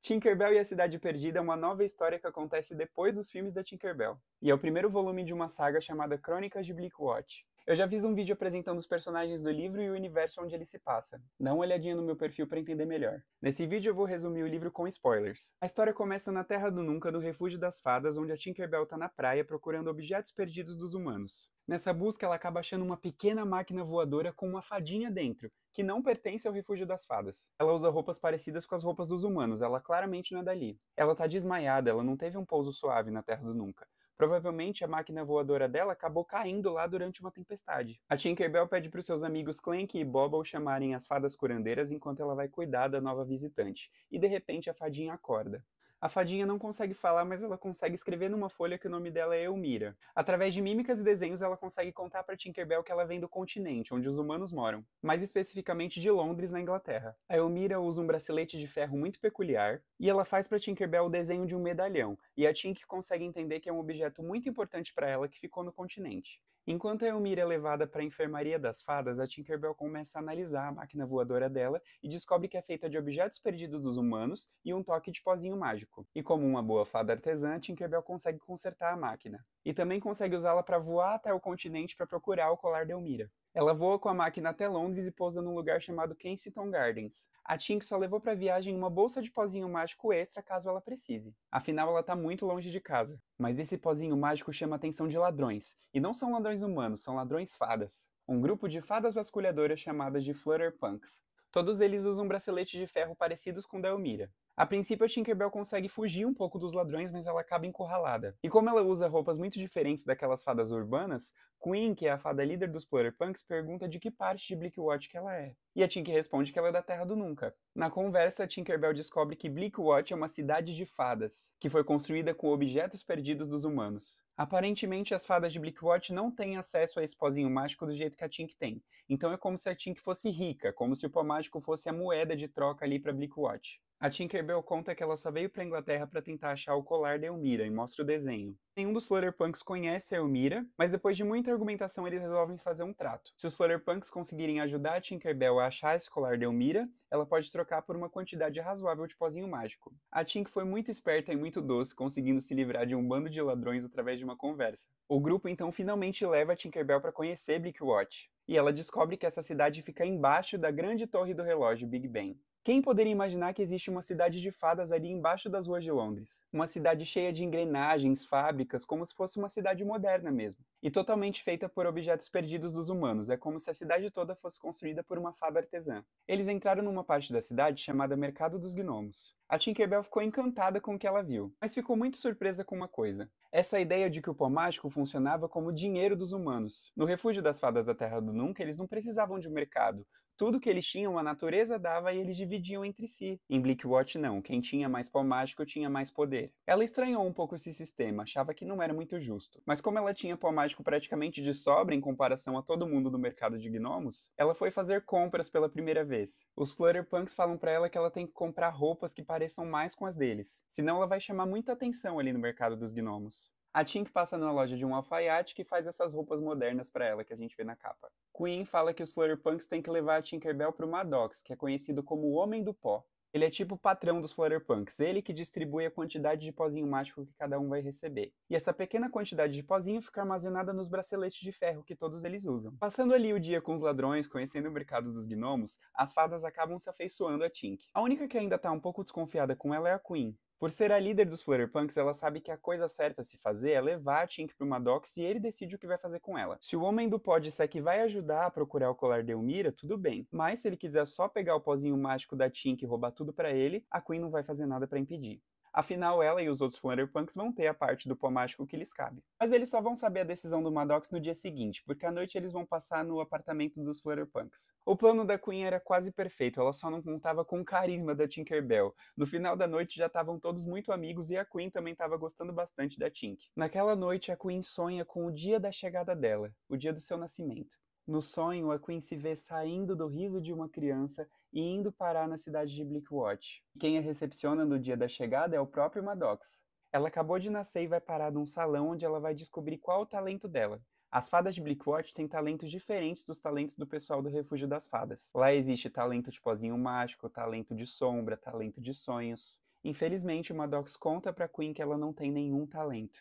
Tinkerbell e a Cidade Perdida é uma nova história que acontece depois dos filmes da Tinkerbell, e é o primeiro volume de uma saga chamada Crônicas de Bleakwater. Eu já fiz um vídeo apresentando os personagens do livro e o universo onde ele se passa. Dá uma olhadinha no meu perfil para entender melhor. Nesse vídeo eu vou resumir o livro com spoilers. A história começa na Terra do Nunca, no Refúgio das Fadas, onde a Tinkerbell tá na praia procurando objetos perdidos dos humanos. Nessa busca ela acaba achando uma pequena máquina voadora com uma fadinha dentro, que não pertence ao Refúgio das Fadas. Ela usa roupas parecidas com as roupas dos humanos, ela claramente não é dali. Ela tá desmaiada, ela não teve um pouso suave na Terra do Nunca. Provavelmente a máquina voadora dela acabou caindo lá durante uma tempestade. A Tinkerbell pede para os seus amigos Clank e Bobble chamarem as fadas curandeiras enquanto ela vai cuidar da nova visitante, e de repente a fadinha acorda. A fadinha não consegue falar, mas ela consegue escrever numa folha que o nome dela é Elmira. Através de mímicas e desenhos, ela consegue contar para Tinkerbell que ela vem do continente, onde os humanos moram, mais especificamente de Londres, na Inglaterra. A Elmira usa um bracelete de ferro muito peculiar, e ela faz para Tinkerbell o desenho de um medalhão, e a Tink consegue entender que é um objeto muito importante para ela que ficou no continente. Enquanto a Elmira é levada para a enfermaria das fadas, a Tinkerbell começa a analisar a máquina voadora dela e descobre que é feita de objetos perdidos dos humanos e um toque de pozinho mágico. E como uma boa fada artesã, a Tinkerbell consegue consertar a máquina. E também consegue usá-la para voar até o continente para procurar o colar de Elmira. Ela voa com a máquina até Londres e pousa num lugar chamado Kensington Gardens. A Tink só levou para a viagem uma bolsa de pozinho mágico extra caso ela precise. Afinal, ela está muito longe de casa. Mas esse pozinho mágico chama a atenção de ladrões. E não são ladrões humanos, são ladrões fadas. Um grupo de fadas vasculhadoras chamadas de Flutterpunks. Todos eles usam braceletes de ferro parecidos com o da Elmira. A princípio, a Tinkerbell consegue fugir um pouco dos ladrões, mas ela acaba encurralada. E como ela usa roupas muito diferentes daquelas fadas urbanas, Queen, que é a fada líder dos Flutterpunks, pergunta de que parte de Bleakwater que ela é. E a Tink responde que ela é da Terra do Nunca. Na conversa, a Tinkerbell descobre que Bleakwater é uma cidade de fadas, que foi construída com objetos perdidos dos humanos. Aparentemente, as fadas de Bleakwater não têm acesso a esse pozinho mágico do jeito que a Tink tem. Então é como se a Tink fosse rica, como se o pó mágico fosse a moeda de troca ali para Bleakwater. A Tinkerbell conta que ela só veio para a Inglaterra para tentar achar o colar da Elmira e mostra o desenho. Nenhum dos Flutterpunks conhece a Elmira, mas depois de muita argumentação eles resolvem fazer um trato. Se os Flutterpunks conseguirem ajudar a Tinkerbell a achar esse colar da Elmira, ela pode trocar por uma quantidade razoável de pozinho mágico. A Tink foi muito esperta e muito doce, conseguindo se livrar de um bando de ladrões através de uma conversa. O grupo então finalmente leva a Tinkerbell para conhecer Bleakwater, e ela descobre que essa cidade fica embaixo da grande torre do relógio Big Ben. Quem poderia imaginar que existe uma cidade de fadas ali embaixo das ruas de Londres? Uma cidade cheia de engrenagens, fábricas, como se fosse uma cidade moderna mesmo. E totalmente feita por objetos perdidos dos humanos, é como se a cidade toda fosse construída por uma fada artesã. Eles entraram numa parte da cidade chamada Mercado dos Gnomos. A Tinkerbell ficou encantada com o que ela viu, mas ficou muito surpresa com uma coisa. Essa ideia de que o pó mágico funcionava como dinheiro dos humanos. No Refúgio das Fadas da Terra do Nunca, eles não precisavam de um mercado. Tudo que eles tinham, a natureza dava e eles dividiam entre si. Em Bleakwater não, quem tinha mais pó mágico tinha mais poder. Ela estranhou um pouco esse sistema, achava que não era muito justo. Mas como ela tinha pó mágico praticamente de sobra em comparação a todo mundo do mercado de gnomos, ela foi fazer compras pela primeira vez. Os Flutterpunks falam pra ela que ela tem que comprar roupas que pareçam mais com as deles, senão ela vai chamar muita atenção ali no mercado dos gnomos. A Tink passa na loja de um alfaiate que faz essas roupas modernas para ela que a gente vê na capa. Queen fala que os Flutterpunks têm que levar a Tinkerbell pro Maddox, que é conhecido como o Homem do Pó. Ele é tipo o patrão dos Flutterpunks, ele que distribui a quantidade de pozinho mágico que cada um vai receber. E essa pequena quantidade de pozinho fica armazenada nos braceletes de ferro que todos eles usam. Passando ali o dia com os ladrões, conhecendo o mercado dos gnomos, as fadas acabam se afeiçoando a Tink. A única que ainda tá um pouco desconfiada com ela é a Queen. Por ser a líder dos Flutterpunks, ela sabe que a coisa certa a se fazer é levar a Tink pro Maddox e ele decide o que vai fazer com ela. Se o Homem do Pó disser que vai ajudar a procurar o colar de Elmira, tudo bem. Mas se ele quiser só pegar o pozinho mágico da Tink e roubar tudo pra ele, a Queen não vai fazer nada pra impedir. Afinal, ela e os outros Flutterpunks vão ter a parte do pó mágico que lhes cabe. Mas eles só vão saber a decisão do Maddox no dia seguinte, porque à noite eles vão passar no apartamento dos Flutterpunks. O plano da Queen era quase perfeito, ela só não contava com o carisma da Tinkerbell. No final da noite já estavam todos muito amigos e a Queen também estava gostando bastante da Tink. Naquela noite, a Queen sonha com o dia da chegada dela, o dia do seu nascimento. No sonho, a Queen se vê saindo do riso de uma criança e indo parar na cidade de Bleakwater. Quem a recepciona no dia da chegada é o próprio Maddox. Ela acabou de nascer e vai parar num salão onde ela vai descobrir qual é o talento dela. As fadas de Bleakwater têm talentos diferentes dos talentos do pessoal do Refúgio das Fadas. Lá existe talento de pozinho mágico, talento de sombra, talento de sonhos. Infelizmente, o Maddox conta para Queen que ela não tem nenhum talento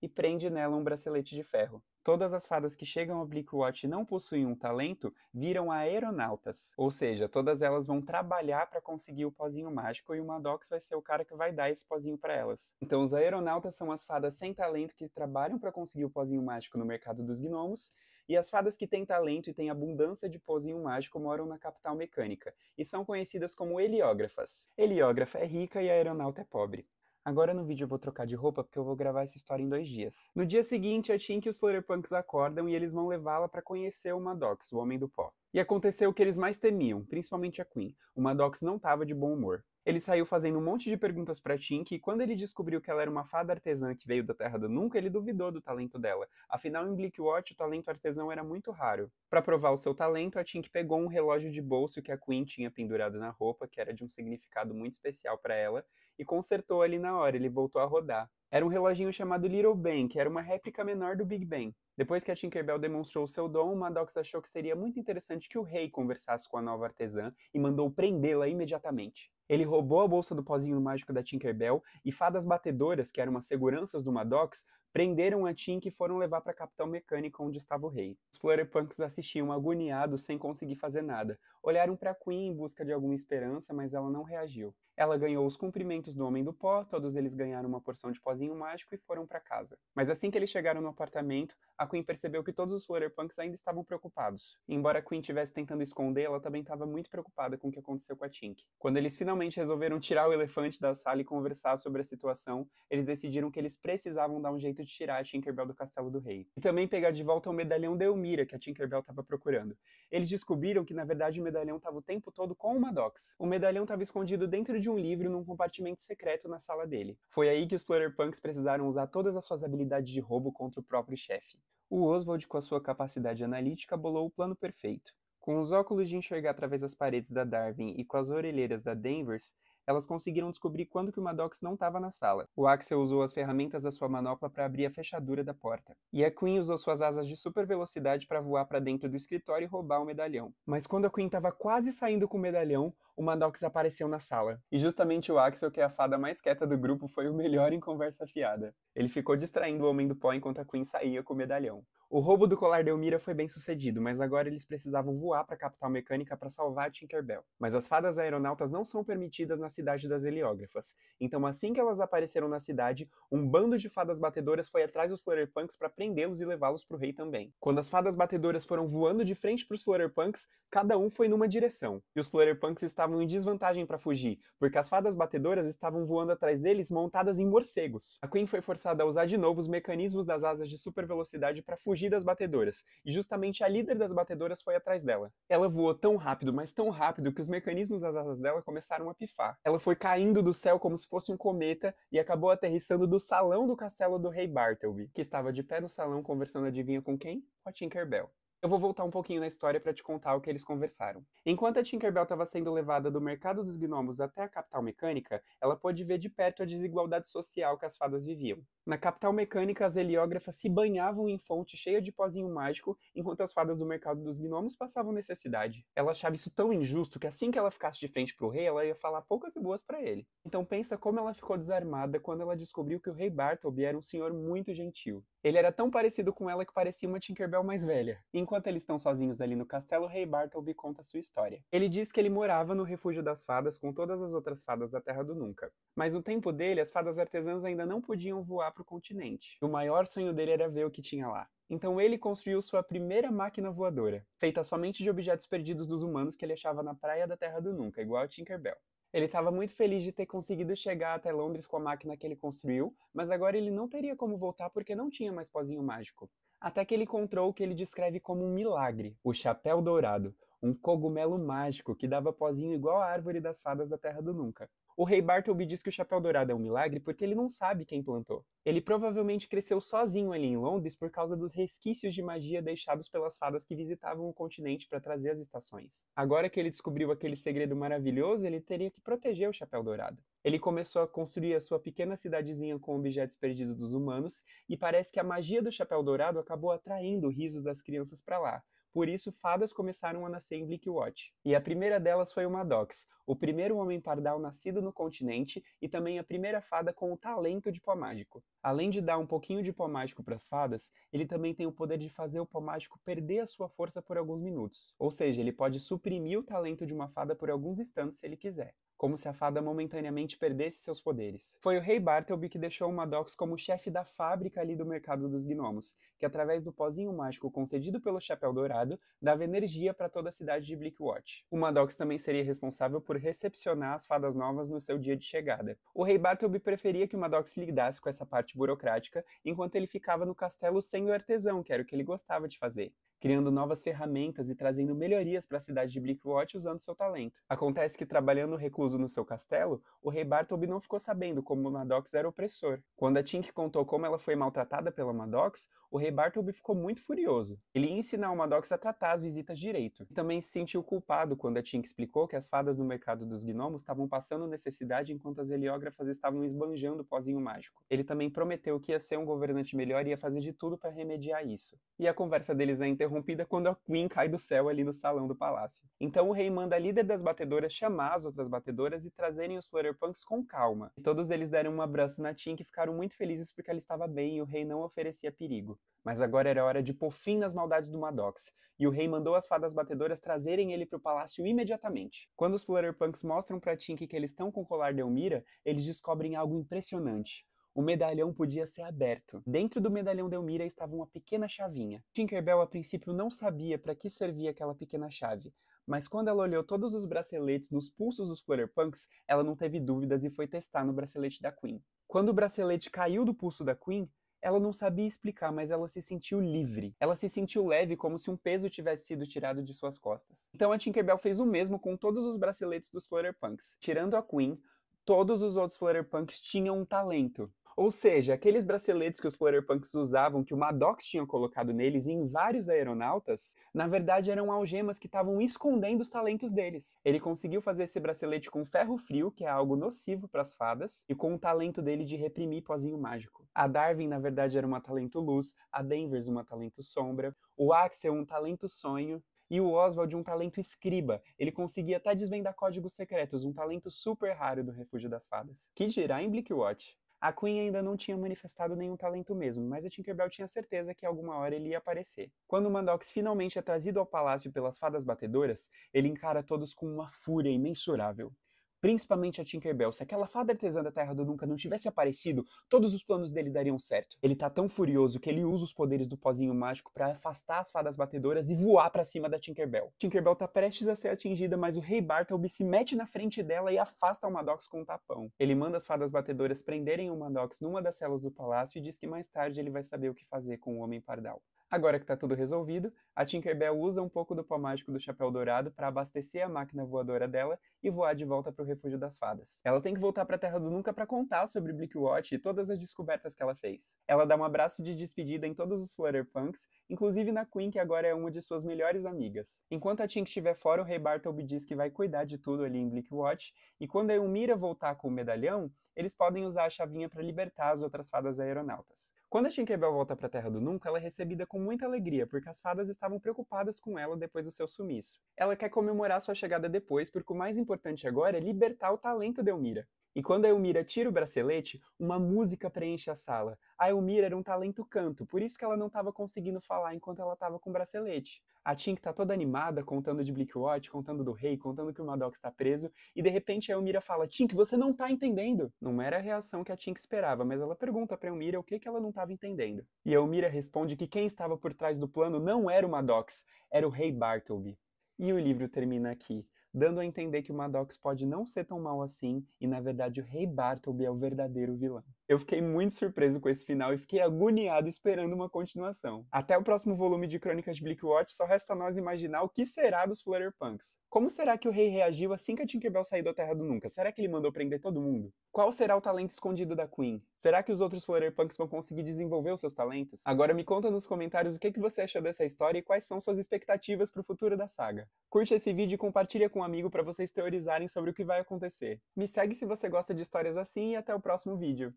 e prende nela um bracelete de ferro. Todas as fadas que chegam ao Bleakwatch e não possuem um talento viram aeronautas, ou seja, todas elas vão trabalhar para conseguir o pozinho mágico e o Maddox vai ser o cara que vai dar esse pozinho para elas. Então, os aeronautas são as fadas sem talento que trabalham para conseguir o pozinho mágico no mercado dos gnomos, e as fadas que têm talento e têm abundância de pozinho mágico moram na capital mecânica e são conhecidas como heliógrafas. Heliógrafa é rica e a aeronauta é pobre. Agora no vídeo eu vou trocar de roupa porque eu vou gravar essa história em 2 dias. No dia seguinte, a Tink e os Flutterpunks acordam e eles vão levá-la para conhecer o Maddox, o Homem do Pó. E aconteceu o que eles mais temiam, principalmente a Queen. O Maddox não estava de bom humor. Ele saiu fazendo um monte de perguntas para Tink e quando ele descobriu que ela era uma fada artesã que veio da Terra do Nunca, ele duvidou do talento dela. Afinal, em Bleakwatch, o talento artesão era muito raro. Para provar o seu talento, a Tink pegou um relógio de bolso que a Queen tinha pendurado na roupa, que era de um significado muito especial para ela, e consertou ali na hora, ele voltou a rodar. Era um reloginho chamado Little Ben, que era uma réplica menor do Big Ben. Depois que a Tinkerbell demonstrou seu dom, o Maddox achou que seria muito interessante que o rei conversasse com a nova artesã e mandou prendê-la imediatamente. Ele roubou a bolsa do pozinho mágico da Tinkerbell e fadas batedoras, que eram as seguranças do Maddox, prenderam a Tink e foram levar para a capital mecânica onde estava o rei. Os Flutterpunks assistiam agoniados sem conseguir fazer nada. Olharam para Queen em busca de alguma esperança, mas ela não reagiu. Ela ganhou os cumprimentos do Homem do Pó, todos eles ganharam uma porção de pozinho mágico e foram para casa. Mas assim que eles chegaram no apartamento, a Queen percebeu que todos os Flutterpunks ainda estavam preocupados. Embora a Queen estivesse tentando esconder, ela também estava muito preocupada com o que aconteceu com a Tink. Quando eles finalmente resolveram tirar o elefante da sala e conversar sobre a situação, eles decidiram que eles precisavam dar um jeito de tirar a Tinkerbell do castelo do rei. E também pegar de volta o medalhão da Elmira que a Tinkerbell estava procurando. Eles descobriram que na verdade o medalhão estava o tempo todo com o Maddox. O medalhão estava escondido dentro de um livro num compartimento secreto na sala dele. Foi aí que os Flutterpunks precisaram usar todas as suas habilidades de roubo contra o próprio chefe. O Oswald, com a sua capacidade analítica, bolou o plano perfeito. Com os óculos de enxergar através das paredes da Darwin e com as orelheiras da Danvers, elas conseguiram descobrir quando que o Maddox não estava na sala. O Axel usou as ferramentas da sua manopla para abrir a fechadura da porta. E a Queen usou suas asas de super velocidade para voar para dentro do escritório e roubar o medalhão. Mas quando a Queen estava quase saindo com o medalhão, o Maddox apareceu na sala. E justamente o Axel, que é a fada mais quieta do grupo, foi o melhor em conversa fiada. Ele ficou distraindo o Homem do Pó enquanto a Queen saía com o medalhão. O roubo do colar de Elmira foi bem sucedido, mas agora eles precisavam voar para a capital mecânica para salvar a Tinkerbell. Mas as fadas aeronautas não são permitidas na cidade das heliógrafas. Então assim que elas apareceram na cidade, um bando de fadas batedoras foi atrás dos Flutterpunks para prendê-los e levá-los para o rei também. Quando as fadas batedoras foram voando de frente para os Flutterpunks, cada um foi numa direção. E os Flutterpunks estavam em desvantagem para fugir, porque as fadas batedoras estavam voando atrás deles montadas em morcegos. A Queen foi forçada a usar de novo os mecanismos das asas de super velocidade para fugir das batedoras, e justamente a líder das batedoras foi atrás dela. Ela voou tão rápido, mas tão rápido, que os mecanismos das asas dela começaram a pifar. Ela foi caindo do céu como se fosse um cometa e acabou aterrissando do salão do castelo do rei Bartleby, que estava de pé no salão conversando adivinha com quem? Com a Tinkerbell. Eu vou voltar um pouquinho na história para te contar o que eles conversaram. Enquanto a Tinkerbell estava sendo levada do mercado dos gnomos até a capital mecânica, ela pôde ver de perto a desigualdade social que as fadas viviam. Na capital mecânica, as heliógrafas se banhavam em fonte cheia de pozinho mágico, enquanto as fadas do mercado dos gnomos passavam necessidade. Ela achava isso tão injusto que assim que ela ficasse de frente pro rei, ela ia falar poucas e boas para ele. Então pensa como ela ficou desarmada quando ela descobriu que o rei Bartleby era um senhor muito gentil. Ele era tão parecido com ela que parecia uma Tinkerbell mais velha. Enquanto eles estão sozinhos ali no castelo, o rei Bartleby conta a sua história. Ele diz que ele morava no refúgio das fadas com todas as outras fadas da Terra do Nunca. Mas no tempo dele, as fadas artesãs ainda não podiam voar para o continente. O maior sonho dele era ver o que tinha lá. Então ele construiu sua primeira máquina voadora, feita somente de objetos perdidos dos humanos que ele achava na praia da Terra do Nunca, igual a Tinkerbell. Ele estava muito feliz de ter conseguido chegar até Londres com a máquina que ele construiu, mas agora ele não teria como voltar porque não tinha mais pozinho mágico. Até que ele encontrou o que ele descreve como um milagre, o Chapéu Dourado, um cogumelo mágico que dava pozinho igual à árvore das fadas da Terra do Nunca. O rei Bartleby diz que o Chapéu Dourado é um milagre porque ele não sabe quem plantou. Ele provavelmente cresceu sozinho ali em Londres por causa dos resquícios de magia deixados pelas fadas que visitavam o continente para trazer as estações. Agora que ele descobriu aquele segredo maravilhoso, ele teria que proteger o Chapéu Dourado. Ele começou a construir a sua pequena cidadezinha com objetos perdidos dos humanos e parece que a magia do Chapéu Dourado acabou atraindo risos das crianças para lá, por isso fadas começaram a nascer em Bleakwatch. E a primeira delas foi o Maddox, o primeiro homem pardal nascido no continente e também a primeira fada com o talento de pó mágico. Além de dar um pouquinho de pó mágico para as fadas, ele também tem o poder de fazer o pó mágico perder a sua força por alguns minutos. Ou seja, ele pode suprimir o talento de uma fada por alguns instantes se ele quiser, como se a fada momentaneamente perdesse seus poderes. Foi o Rei Bartleby que deixou o Maddox como chefe da fábrica ali do mercado dos gnomos, que através do pozinho mágico concedido pelo Chapéu Dourado, dava energia para toda a cidade de Bleakwatch. O Maddox também seria responsável por recepcionar as fadas novas no seu dia de chegada. O Rei Bartleby preferia que o Maddox lidasse com essa parte burocrática, enquanto ele ficava no castelo sendo artesão, que era o que ele gostava de fazer, criando novas ferramentas e trazendo melhorias para a cidade de Bleakwatch usando seu talento. Acontece que, trabalhando recluso no seu castelo, o Rei Bartleby não ficou sabendo como o Maddox era opressor. Quando a Tink contou como ela foi maltratada pela Maddox, o Rei Bartleby ficou muito furioso. Ele ia ensinar o Maddox a tratar as visitas direito. E também se sentiu culpado quando a Tink explicou que as fadas no mercado dos gnomos estavam passando necessidade enquanto as heliógrafas estavam esbanjando o pozinho mágico. Ele também prometeu que ia ser um governante melhor e ia fazer de tudo para remediar isso. E a conversa deles é interrompida quando a Queen cai do céu ali no salão do palácio. Então o rei manda a líder das batedoras chamar as outras batedoras e trazerem os Flutterpunks com calma. E todos eles deram um abraço na Tink e ficaram muito felizes porque ela estava bem e o rei não oferecia perigo. Mas agora era hora de pôr fim nas maldades do Maddox, e o rei mandou as fadas batedoras trazerem ele para o palácio imediatamente. Quando os Flutterpunks mostram para Tink que eles estão com o colar de Elmira, eles descobrem algo impressionante. O medalhão podia ser aberto. Dentro do medalhão de Elmira estava uma pequena chavinha. Tinkerbell a princípio não sabia para que servia aquela pequena chave, mas quando ela olhou todos os braceletes nos pulsos dos Flutterpunks, ela não teve dúvidas e foi testar no bracelete da Queen. Quando o bracelete caiu do pulso da Queen, ela não sabia explicar, mas ela se sentiu livre. Ela se sentiu leve, como se um peso tivesse sido tirado de suas costas. Então a Tinkerbell fez o mesmo com todos os braceletes dos Flutterpunks. Tirando a Queen, todos os outros Flutterpunks tinham um talento. Ou seja, aqueles braceletes que os Flutterpunks usavam, que o Maddox tinha colocado neles e em vários aeronautas, na verdade eram algemas que estavam escondendo os talentos deles. Ele conseguiu fazer esse bracelete com ferro frio, que é algo nocivo para as fadas, e com o talento dele de reprimir pozinho mágico. A Darwin, na verdade, era uma talento luz, a Danvers uma talento sombra, o Axel um talento sonho, e o Oswald um talento escriba. Ele conseguia até desvendar códigos secretos, um talento super raro do Refúgio das Fadas. Que dirá em Bleakwatch? A Queen ainda não tinha manifestado nenhum talento mesmo, mas a Tinkerbell tinha certeza que alguma hora ele ia aparecer. Quando o Maddox finalmente é trazido ao palácio pelas fadas batedoras, ele encara todos com uma fúria imensurável. Principalmente a Tinkerbell. Se aquela fada artesã da Terra do Nunca não tivesse aparecido, todos os planos dele dariam certo. Ele tá tão furioso que ele usa os poderes do pozinho mágico para afastar as fadas batedoras e voar para cima da Tinkerbell. Tinkerbell tá prestes a ser atingida, mas o Rei Bartleby se mete na frente dela e afasta o Maddox com um tapão. Ele manda as fadas batedoras prenderem o Maddox numa das celas do palácio e diz que mais tarde ele vai saber o que fazer com o Homem Pardal. Agora que tá tudo resolvido, a Tinkerbell usa um pouco do pó mágico do Chapéu Dourado para abastecer a máquina voadora dela e voar de volta pro Refúgio das Fadas. Ela tem que voltar pra Terra do Nunca para contar sobre Bleakwatch e todas as descobertas que ela fez. Ela dá um abraço de despedida em todos os Flutterpunks, inclusive na Queen, que agora é uma de suas melhores amigas. Enquanto a Tink estiver fora, o Rei Bartleby diz que vai cuidar de tudo ali em Bleakwatch, e quando a Elmira voltar com o medalhão, eles podem usar a chavinha para libertar as outras fadas aeronautas. Quando a Tinkerbell volta para a Terra do Nunca, ela é recebida com muita alegria, porque as fadas estavam preocupadas com ela depois do seu sumiço. Ela quer comemorar sua chegada depois, porque o mais importante agora é libertar o talento da Elmira. E quando a Elmira tira o bracelete, uma música preenche a sala. A Elmira era um talento canto, por isso que ela não estava conseguindo falar enquanto ela estava com o bracelete. A Tink tá toda animada, contando de Bleakwatch, contando do rei, contando que o Maddox está preso, e de repente a Elmira fala: Tink, você não tá entendendo! Não era a reação que a Tink esperava, mas ela pergunta pra Elmira o que ela não estava entendendo. E a Elmira responde que quem estava por trás do plano não era o Maddox, era o Rei Bartleby. E o livro termina aqui, dando a entender que o Maddox pode não ser tão mal assim, e na verdade o Rei Bartleby é o verdadeiro vilão. Eu fiquei muito surpreso com esse final e fiquei agoniado esperando uma continuação. Até o próximo volume de Crônicas de Bleakwatch, só resta nós imaginar o que será dos Flutterpunks. Como será que o rei reagiu assim que a Tinkerbell saiu da Terra do Nunca? Será que ele mandou prender todo mundo? Qual será o talento escondido da Queen? Será que os outros Flutterpunks vão conseguir desenvolver os seus talentos? Agora me conta nos comentários o que você achou dessa história e quais são suas expectativas para o futuro da saga. Curte esse vídeo e compartilha com um amigo para vocês teorizarem sobre o que vai acontecer. Me segue se você gosta de histórias assim e até o próximo vídeo.